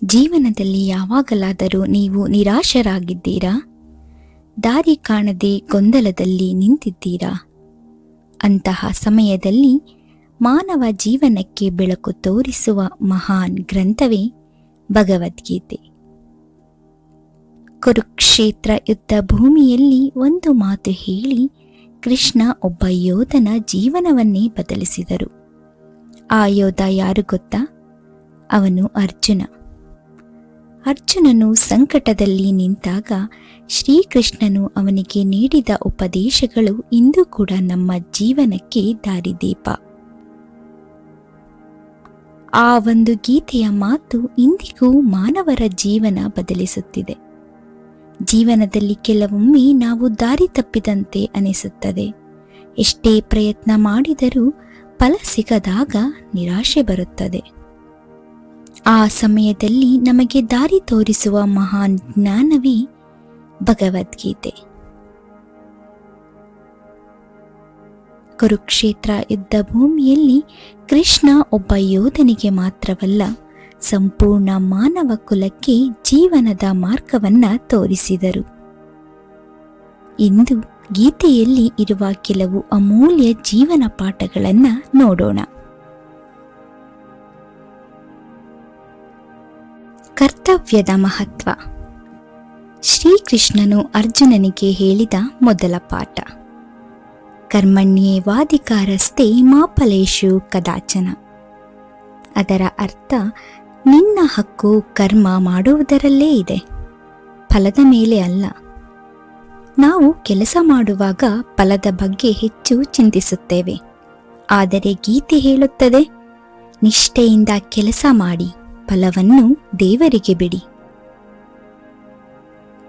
ಜೀವನದಲ್ಲಿ ಯಾವಾಗಲಾದರೂ ನೀವು ನಿರಾಶರಾಗಿದ್ದೀರಾ? ದಾರಿ ಕಾಣದೆ ಗೊಂದಲದಲ್ಲಿ ನಿಂತಿದ್ದೀರಾ? ಅಂತಹ ಸಮಯದಲ್ಲಿ ಮಾನವ ಜೀವನಕ್ಕೆ ಬೆಳಕು ತೋರಿಸುವ ಮಹಾನ್ ಗ್ರಂಥವೇ ಭಗವದ್ಗೀತೆ. ಕುರುಕ್ಷೇತ್ರ ಯುದ್ಧ ಭೂಮಿಯಲ್ಲಿ ಒಂದು ಮಾತು ಹೇಳಿ ಕೃಷ್ಣ ಒಬ್ಬ ಯೋಧನ ಜೀವನವನ್ನೇ ಬದಲಿಸಿದರು. ಆ ಯೋಧ ಯಾರು ಗೊತ್ತಾ? ಅವನು ಅರ್ಜುನ. ಅರ್ಜುನನು ಸಂಕಟದಲ್ಲಿ ನಿಂತಾಗ ಶ್ರೀಕೃಷ್ಣನು ಅವನಿಗೆ ನೀಡಿದ ಉಪದೇಶಗಳು ಇಂದು ಕೂಡ ನಮ್ಮ ಜೀವನಕ್ಕೆ ದಾರಿದೀಪ. ಆ ಒಂದು ಗೀತೆಯ ಮಾತು ಇಂದಿಗೂ ಮಾನವರ ಜೀವನ ಬದಲಿಸುತ್ತಿದೆ. ಜೀವನದಲ್ಲಿ ಕೆಲವೊಮ್ಮೆ ನಾವು ದಾರಿ ತಪ್ಪಿದಂತೆ ಅನಿಸುತ್ತದೆ. ಎಷ್ಟೇ ಪ್ರಯತ್ನ ಮಾಡಿದರೂ ಫಲ ಸಿಗದಾಗ ನಿರಾಶೆ ಬರುತ್ತದೆ. ಆ ಸಮಯದಲ್ಲಿ ನಮಗೆ ದಾರಿ ತೋರಿಸುವ ಮಹಾನ್ ಜ್ಞಾನವೇ ಭಗವದ್ಗೀತೆ. ಕುರುಕ್ಷೇತ್ರ ಯುದ್ಧ ಭೂಮಿಯಲ್ಲಿ ಕೃಷ್ಣ ಒಬ್ಬ ಯೋಧನಿಗೆ ಮಾತ್ರವಲ್ಲ, ಸಂಪೂರ್ಣ ಮಾನವ ಕುಲಕ್ಕೆ ಜೀವನದ ಮಾರ್ಗವನ್ನ ತೋರಿಸಿದರು. ಇಂದು ಗೀತೆಯಲ್ಲಿ ಇರುವ ಕೆಲವು ಅಮೂಲ್ಯ ಜೀವನ ಪಾಠಗಳನ್ನು ನೋಡೋಣ. ಕರ್ತವ್ಯದ ಮಹತ್ವ. ಶ್ರೀಕೃಷ್ಣನು ಅರ್ಜುನನಿಗೆ ಹೇಳಿದ ಮೊದಲ ಪಾಠ, ಕರ್ಮಣ್ಯೇವಾಧಿಕಾರಸ್ತೆ ಮಾ ಫಲೇಷು ಕದಾಚನ. ಅದರ ಅರ್ಥ, ನಿನ್ನ ಹಕ್ಕು ಕರ್ಮ ಮಾಡುವುದರಲ್ಲೇ ಇದೆ, ಫಲದ ಮೇಲೆ ಅಲ್ಲ. ನಾವು ಕೆಲಸ ಮಾಡುವಾಗ ಫಲದ ಬಗ್ಗೆ ಹೆಚ್ಚು ಚಿಂತಿಸುತ್ತೇವೆ. ಆದರೆ ಗೀತೆ ಹೇಳುತ್ತದೆ, ನಿಷ್ಠೆಯಿಂದ ಕೆಲಸ ಮಾಡಿ, ಫಲವನ್ನು ದೇವರಿಗೆ ಬಿಡಿ.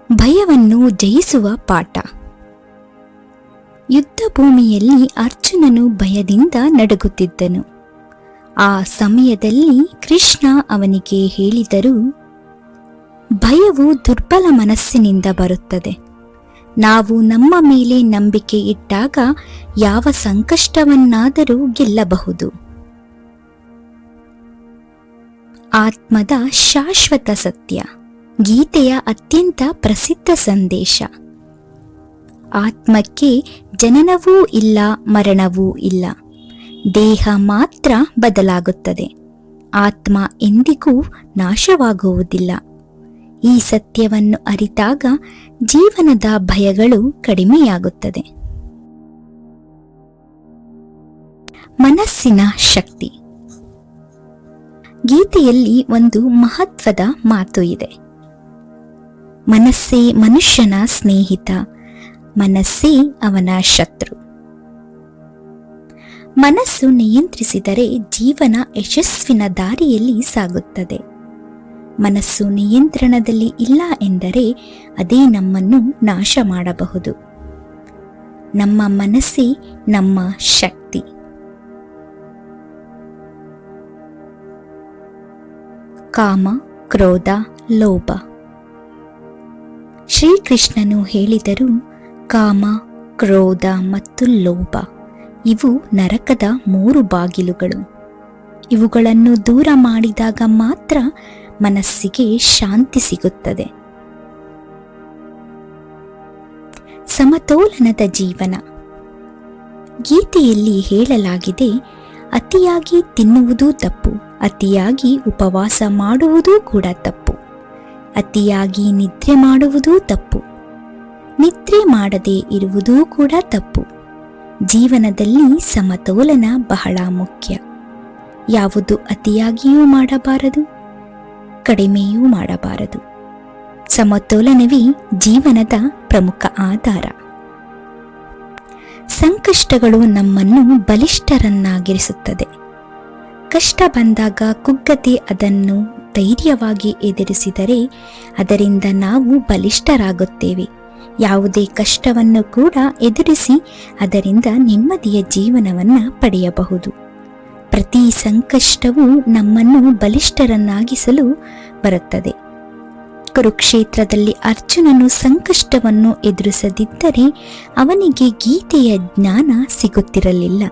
ಭಯವನ್ನು ಜಯಿಸುವ ಪಾಠ. ಯುದ್ಧ ಭೂಮಿಯಲ್ಲಿ ಅರ್ಜುನನು ಭಯದಿಂದ ನಡುಗುತ್ತಿದ್ದನು. ಆ ಸಮಯದಲ್ಲಿ ಕೃಷ್ಣ ಅವನಿಗೆ ಹೇಳಿದರು, ಭಯವು ದುರ್ಬಲ ಮನಸ್ಸಿನಿಂದ ಬರುತ್ತದೆ. ನಾವು ನಮ್ಮ ಮೇಲೆ ನಂಬಿಕೆ ಇಟ್ಟಾಗ ಯಾವ ಸಂಕಷ್ಟವನ್ನಾದರೂ ಗೆಲ್ಲಬಹುದು. ಆತ್ಮದ ಶಾಶ್ವತ ಸತ್ಯ. ಗೀತೆಯ ಅತ್ಯಂತ ಪ್ರಸಿದ್ಧ ಸಂದೇಶ. ಆತ್ಮಕ್ಕೆ ಜನನವೂ ಇಲ್ಲ, ಮರಣವೂ ಇಲ್ಲ. ದೇಹ ಮಾತ್ರ ಬದಲಾಗುತ್ತದೆ. ಆತ್ಮ ಎಂದಿಗೂ ನಾಶವಾಗುವುದಿಲ್ಲ. ಈ ಸತ್ಯವನ್ನು ಅರಿತಾಗ ಜೀವನದ ಭಯಗಳು ಕಡಿಮೆಯಾಗುತ್ತದೆ. ಮನಸ್ಸಿನ ಶಕ್ತಿ. ಗೀತೆಯಲ್ಲಿ ಒಂದು ಮಹತ್ವದ ಮಾತು ಇದೆ. ಮನಸ್ಸೇ ಮನುಷ್ಯನ ಸ್ನೇಹಿತ, ಮನಸ್ಸೇ ಅವನ ಶತ್ರು. ಮನಸ್ಸು ನಿಯಂತ್ರಿಸಿದರೆ ಜೀವನ ಯಶಸ್ವಿನ ದಾರಿಯಲ್ಲಿ ಸಾಗುತ್ತದೆ. ಮನಸ್ಸು ನಿಯಂತ್ರಣದಲ್ಲಿ ಇಲ್ಲ ಎಂದರೆ ಅದೇ ನಮ್ಮನ್ನು ನಾಶ ಮಾಡಬಹುದು. ನಮ್ಮ ಮನಸ್ಸೇ ನಮ್ಮ ಶಕ್ತಿ. ಕಾಮ, ಕ್ರೋಧ, ಲೋಭ. ಶ್ರೀಕೃಷ್ಣನು ಹೇಳಿದರು, ಕಾಮ, ಕ್ರೋಧ ಮತ್ತು ಲೋಭ ಇವು ನರಕದ 3 ಬಾಗಿಲುಗಳು. ಇವುಗಳನ್ನು ದೂರ ಮಾಡಿದಾಗ ಮಾತ್ರ ಮನಸ್ಸಿಗೆ ಶಾಂತಿ ಸಿಗುತ್ತದೆ. ಸಮತೋಲನದ ಜೀವನ. ಗೀತೆಯಲ್ಲಿ ಹೇಳಲಾಗಿದೆ, ಅತಿಯಾಗಿ ತಿನ್ನುವುದೂ ತಪ್ಪು, ಅತಿಯಾಗಿ ಉಪವಾಸ ಮಾಡುವುದೂ ಕೂಡ ತಪ್ಪು, ಅತಿಯಾಗಿ ನಿದ್ರೆ ಮಾಡುವುದೂ ತಪ್ಪು, ನಿದ್ರೆ ಮಾಡದೇ ಇರುವುದೂ ಕೂಡ ತಪ್ಪು. ಜೀವನದಲ್ಲಿ ಸಮತೋಲನ ಬಹಳ ಮುಖ್ಯ. ಯಾವುದು ಅತಿಯಾಗಿಯೂ ಮಾಡಬಾರದು, ಕಡಿಮೆಯೂ ಮಾಡಬಾರದು. ಸಮತೋಲನವೇ ಜೀವನದ ಪ್ರಮುಖ ಆಧಾರ. ಸಂಕಷ್ಟಗಳು ನಮ್ಮನ್ನು ಬಲಿಷ್ಠರನ್ನಾಗಿರಿಸುತ್ತದೆ. ಕಷ್ಟ ಬಂದಾಗ ಕುಗ್ಗದೆ ಅದನ್ನು ಧೈರ್ಯವಾಗಿ ಎದುರಿಸಿದರೆ ಅದರಿಂದ ನಾವು ಬಲಿಷ್ಠರಾಗುತ್ತೇವೆ. ಯಾವುದೇ ಕಷ್ಟವನ್ನು ಕೂಡ ಎದುರಿಸಿ ಅದರಿಂದ ನೆಮ್ಮದಿಯ ಜೀವನವನ್ನು ಪಡೆಯಬಹುದು. ಪ್ರತಿ ಸಂಕಷ್ಟವೂ ನಮ್ಮನ್ನು ಬಲಿಷ್ಠರನ್ನಾಗಿಸಲು ಬರುತ್ತದೆ. ಕುರುಕ್ಷೇತ್ರದಲ್ಲಿ ಅರ್ಜುನನು ಸಂಕಷ್ಟವನ್ನು ಎದುರಿಸದಿದ್ದರೆ ಅವನಿಗೆ ಗೀತೆಯ ಜ್ಞಾನ ಸಿಗುತ್ತಿರಲಿಲ್ಲ.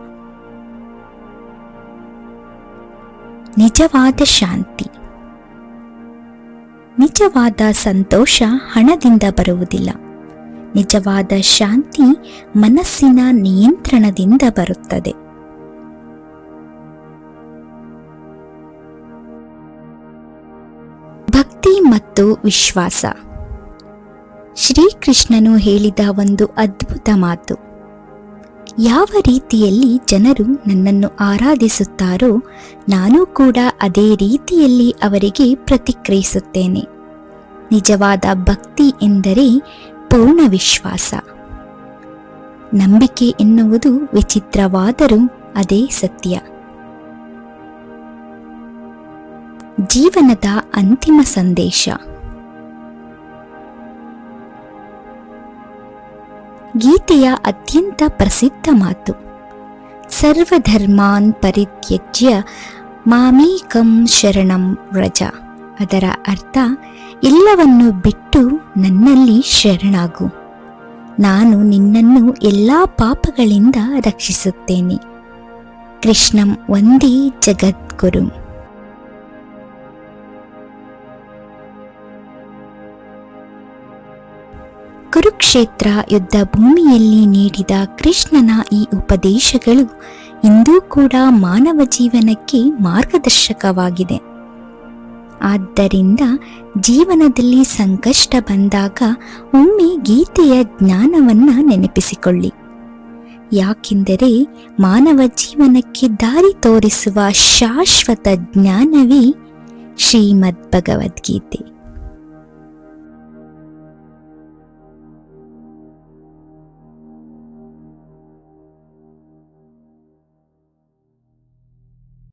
ನಿಜವಾದ ಶಾಂತಿ. ನಿಜವಾದ ಸಂತೋಷ ಹಣದಿಂದ ಬರುವುದಿಲ್ಲ. ನಿಜವಾದ ಶಾಂತಿ ಮನಸ್ಸಿನ ನಿಯಂತ್ರಣದಿಂದ ಬರುತ್ತದೆ. ಭಕ್ತಿ ಮತ್ತು ವಿಶ್ವಾಸ. ಶ್ರೀಕೃಷ್ಣನು ಹೇಳಿದ ಒಂದು ಅದ್ಭುತ ಮಾತು: ಯಾವ ರೀತಿಯಲ್ಲಿ ಜನರು ನನ್ನನ್ನು ಆರಾಧಿಸುತ್ತಾರೋ ನಾನು ಕೂಡ ಅದೇ ರೀತಿಯಲ್ಲಿ ಅವರಿಗೆ ಪ್ರತಿಕ್ರಿಯಿಸುತ್ತೇನೆ. ನಿಜವಾದ ಭಕ್ತಿ ಎಂದರೆ ಪೂರ್ಣ ವಿಶ್ವಾಸ. ನಂಬಿಕೆ ಎನ್ನುವುದು ವಿಚಿತ್ರವಾದರೂ ಅದೇ ಸತ್ಯ. ಜೀವನದ ಅಂತಿಮ ಸಂದೇಶ. ಗೀತೆಯ ಅತ್ಯಂತ ಪ್ರಸಿದ್ಧ ಮಾತು: ಸರ್ವಧರ್ಮಾನ್ ಪರಿತ್ಯಜ್ಯ ಮಾಮೇಕಂ ಶರಣಂ ವ್ರಜ. ಅದರ ಅರ್ಥ, ಎಲ್ಲವನ್ನು ಬಿಟ್ಟು ನನ್ನಲ್ಲಿ ಶರಣಾಗು, ನಾನು ನಿನ್ನನ್ನು ಎಲ್ಲ ಪಾಪಗಳಿಂದ ರಕ್ಷಿಸುತ್ತೇನೆ. ಕೃಷ್ಣಂ ವಂದೇ ಜಗದ್ಗುರು. ಕುರುಕ್ಷೇತ್ರ ಯುದ್ಧ ಭೂಮಿಯಲ್ಲಿ ನೀಡಿದ ಕೃಷ್ಣನ ಈ ಉಪದೇಶಗಳು ಇಂದೂ ಕೂಡ ಮಾನವ ಜೀವನಕ್ಕೆ ಮಾರ್ಗದರ್ಶಕವಾಗಿದೆ. ಆದ್ದರಿಂದ ಜೀವನದಲ್ಲಿ ಸಂಕಷ್ಟ ಬಂದಾಗ ಒಮ್ಮೆ ಗೀತೆಯ ಜ್ಞಾನವನ್ನು ನೆನಪಿಸಿಕೊಳ್ಳಿ. ಯಾಕೆಂದರೆ ಮಾನವ ಜೀವನಕ್ಕೆ ದಾರಿ ತೋರಿಸುವ ಶಾಶ್ವತ ಜ್ಞಾನವೇ ಶ್ರೀಮದ್ ಭಗವದ್ಗೀತೆ.